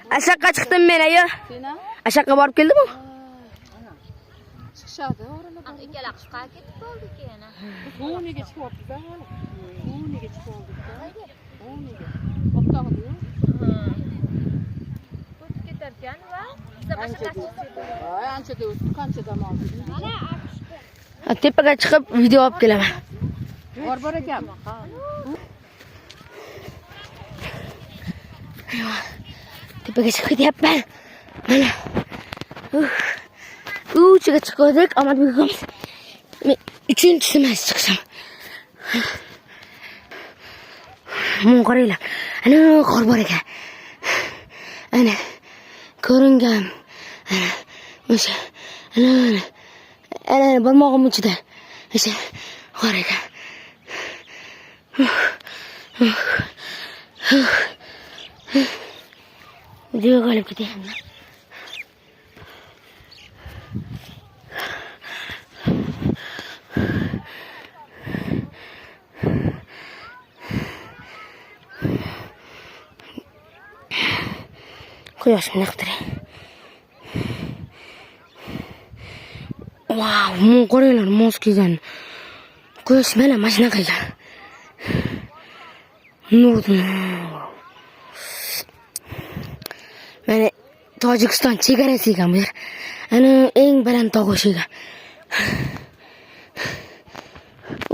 Aşağı çıktım ben ayo. Aşağı borib keldim mi? Chiqishadi, oralar. Ikkala qishqa ketib qoldik yana. O'rniga chiqib olibdi-da hali. O'rniga chiqib oldik-da. O'rniga. Optog'di-yu. O'tib ketar ekan va biza boshqa Anchada o'tdi, qancha dam oldi. Tepaga chiqib video olib kelaman. Bor ekanmi? Ha. Tepaga chiqib ketyapman. Mana. Uchiga chiqdik, Ahmad Begim. Men 3-chisimas chiqsam. Mun qaranglar. Ana qor bor ekan. Ana ko'ringan. Ana o'sha. Ana barmog'im ichida. O'sha qor ekan. Videoga olib ketyapman. Quyoshni yoqtiray. Wow, mun qaranglar, mos kelgan. Quyosh mana mashina qilgan. Nur. Mana Tojikiston chegarasi ekan bu yer. Ana eng baland tog' o'sha ekan.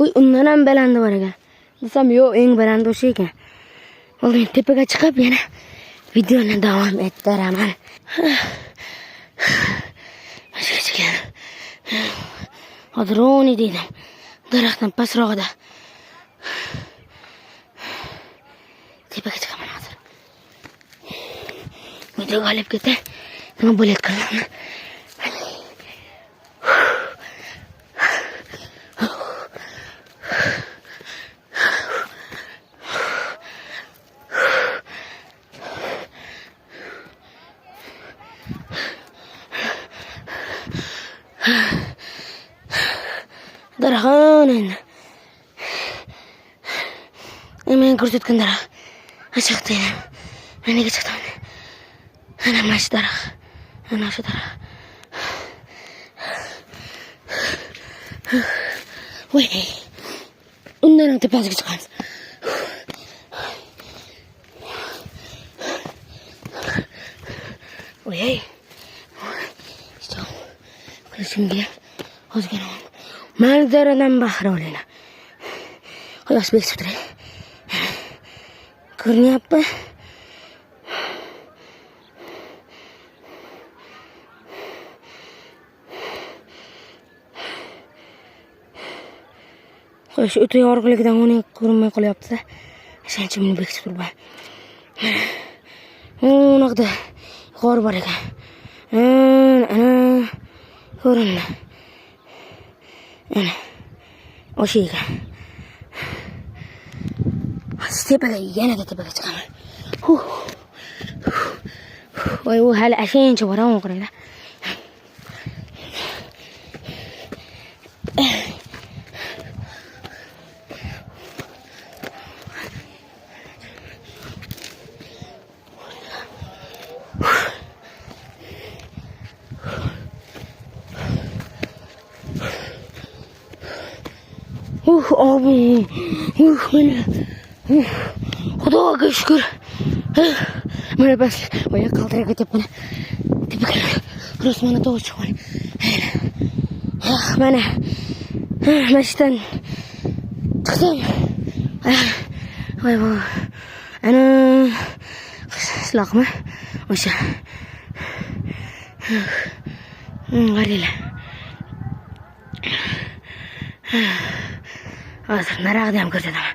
Uy, undan ham balandi bor ekan. Desam, yo'q, eng balandi o'sha ekan. Oldin tepaga chiqib yana videoni davom ettiraman. Mashinaga hozir o'ni dedim. Daraxtdan pastrog'ida. Tepaga chiqaman hozir. Videoga olib ketay. Nima bo'layotganini. Daraxon. Men ko'rsatgan daraxt. Chiqdi. Men nega chiqdim? Ana mash daraxt. Ana shu daraxt. Voy. Undan ham tepasiga chiqamiz. Voy. Stop. Qilishimga ozgina manzaradan bahra olaylar. Quyosh bekitib turay. Ko'rinyapti? Quyosh o'ta yorug'ligidan uni ko'rinmay qolyapti-da. Shancha meni bekitib turibman. Unoqda qor bor ekan. Ana ko'rindi. Ana o'sha ekan. Tepaga yana tepaga chiqaman. Voy, u hali ashancha boraman qaranglar. Abi. Mana. Xudoga shukr. Mana bas. Oyoq qaltirab ketyapman. Tepaga. Rosmana tog' chiqman. Mana. Mashinadan chiqdim. Voy voy. Ana qishloqmi? O'sha. Qaranglar. Hozir narag'da ham ko'rsataman.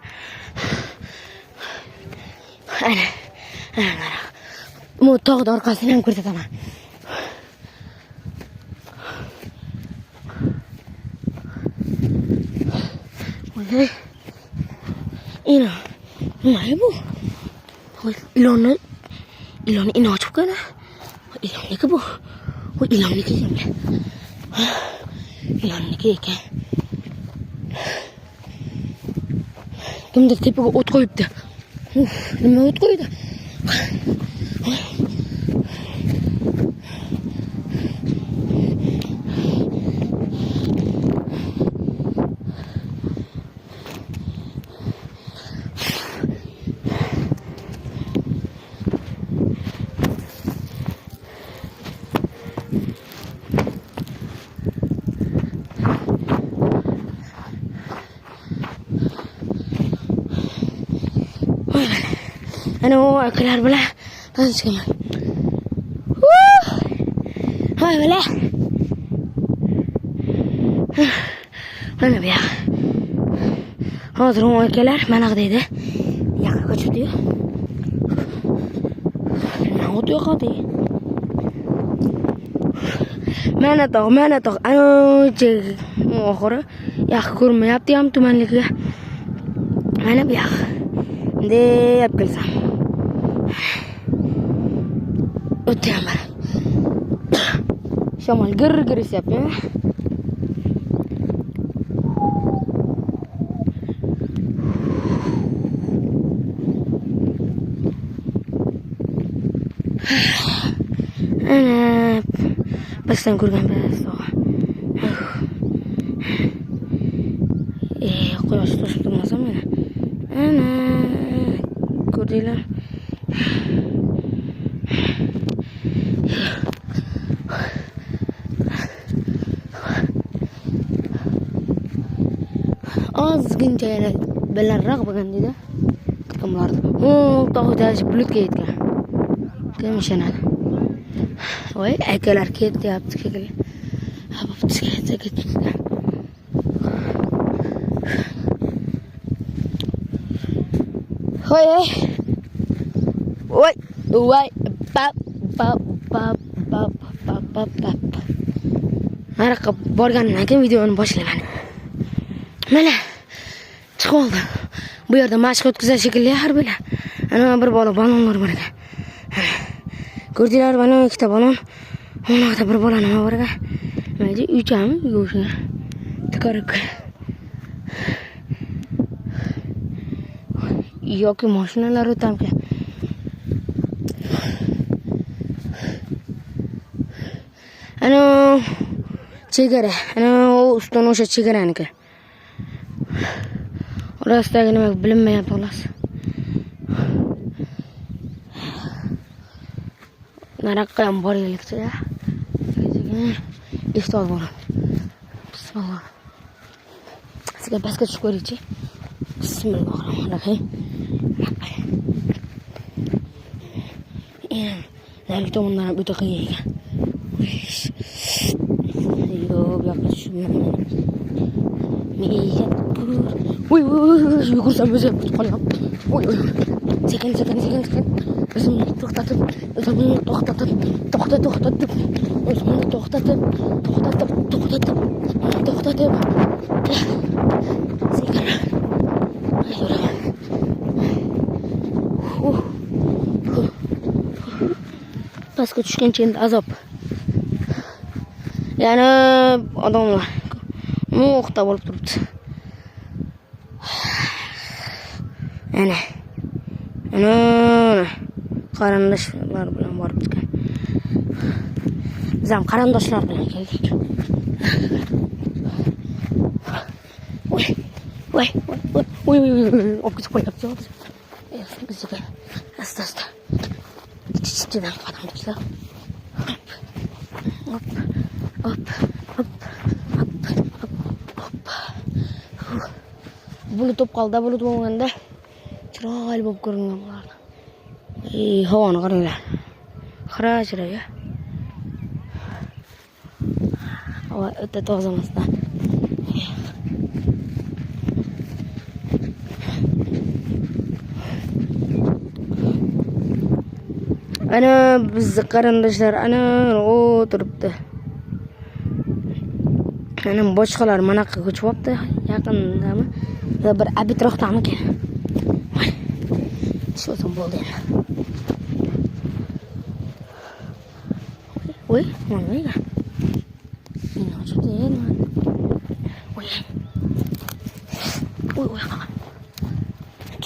Ana narag'. Bu tog'ning orqasini ham ko'rsataman. Voy. Ina. Nima bu? Ilonni ini ochib qo'ydi. Ilonniki bu. Bu ilonniki ekan. Ilonniki ekan. Kimdir tepaga o't qo'yibdi. nima o't qo'ydi? Ana o akalar bilan tanishganman. Voy bala. Mana bu yoq. Hozir o akalar mana deydi. Yaqinga chiqdi. Nima o't yo'qadi? Mana tog'. Ana oxiri yaqin ko'rmayapti ham tumanlikka. Mana bu yoq. Deb kelsam. O'tyapman. Shamol gir esyapti. Ana basdan ko'rgan bas. Quyosh to'sib turmasa mana. Ana ko'rdinglar? Ozgincha balandroq bo'lgan dedi. Kimlardi? Tog'dash bulutga yetgan. Kim ishonadi? Voy, akalar ketyapti, keling. Ha, bo'pti, ketdi. Voy. Nariqqa borganimdan keyin videoni boshlayman. Mana chiqib oldim. Bu yerda mashq o'tkazar shekilli harbilar. Ana bir bola balonlar bor ekan. Ko'rdinglar, mana ikkita balon. Ona bir bola nima bor ekan? Mayli 3 ham yo'q. Tikarib. Yoki mashinalar o'tamkan. Ana chegara. Ana ustun o'sha chegaraniki. Orasdagi nima bilinmayapti xolos. Naraqqa ham boraylikda. Iftor bor. Bismillah. Sizga basga tushib ko'raychi. Bismillahirrohmanirrohim. Nari tomondan o'ta qiyin ekan. Yo'q, yo'q, tushmayman. Voy, yugursam o'zim qolyapti. Voy. Sekin. O'zimni to'xtatib. O'zimni to'xtatib. Sekin. Pastga tushgancha endi azob. Yana odamlar muxta bo'lib turibdi. Ana qarindoshlar bilan borib chiqqan. Biz ham qarindoshlar bilan keldik. Voy. O'qib qo'yapti. Bizga asta. Chichidan qadam tashlab. Hop. Bulut top qoldi, bulut bo'lganda chiroyli bo'lib ko'ringan bo'lardi. Havoni qaranglar. Xira-xira. Havo o'ta toza emasdan. Ana bizni qarindoshlar ana o'tiribdi. Ana boshqalar mana yoqqa ko'chibdi, yaqindami? Bir abitroqdamikan. Shu ham bo'ldi. Voy, mana nega? Meni ochibdi. Voy.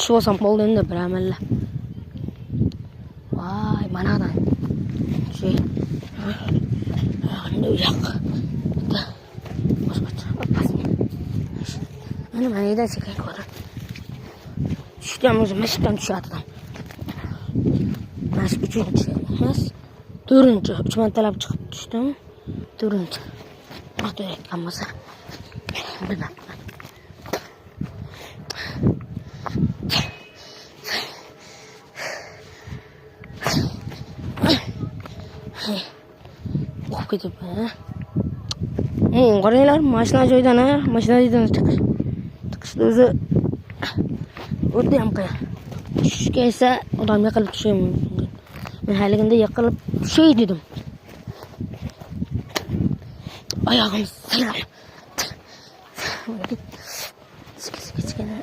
tushib olsam bo'ldi endi bilamanlar. Voy, manadan. Şey. Ne uyak. Boşqacha. Ana mana yerdan sekin ko'ra. Tushdim o'zim mashqdan tushdim. Mas 3-chi emas. 4-chi. 3 martalab chiqib tushdim. 4-chi. To'g'ri aytgan bo'lsa. Bilmam. O'qib ketibman. Qaranglar, mashina joyidan, mashina joyidan chiqishni o'zi o'ta ham qiyin. Tushishga esa odam yiqilib tushishi mumkin. Men haligida yiqilib tushay dedim. Oyog'im silam. Kichkina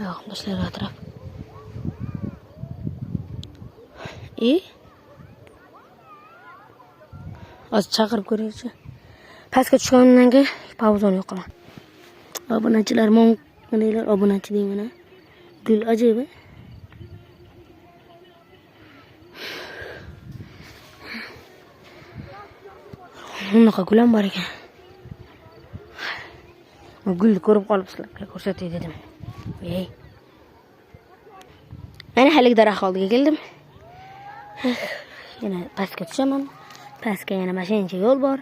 oyog'im tashlab atraf. Az chaqirib ko'raychi. Pastga tushgandan keyin pauzani yo'qaman. Obunachilar monqalar obunachi deyman. Gul ajoyib. Bunaqa gul ham bor ekan. Gulni ko'rib qolib sizlarga ko'rsatay dedim. Mana halik daraxt oldiga keldim. Yana pastga tushaman. Pastga yana mashincha yo'l bor.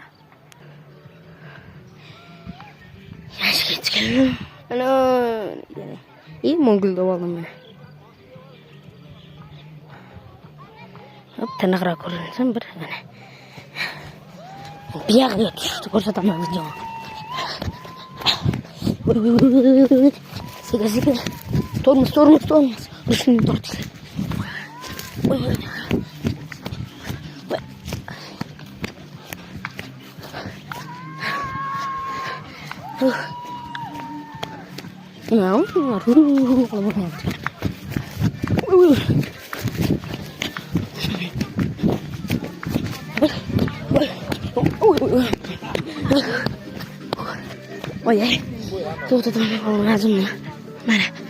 Yashga chiqdim. Ana, mongulda oldim mana. Hop, taniqroq ko'rinsam bir mana. Bir yoqqa tushdi ko'rsataman videoni. Sekin. Tormoz. Rushni tortdi. Não, olha, tudo lazım ya. Mana.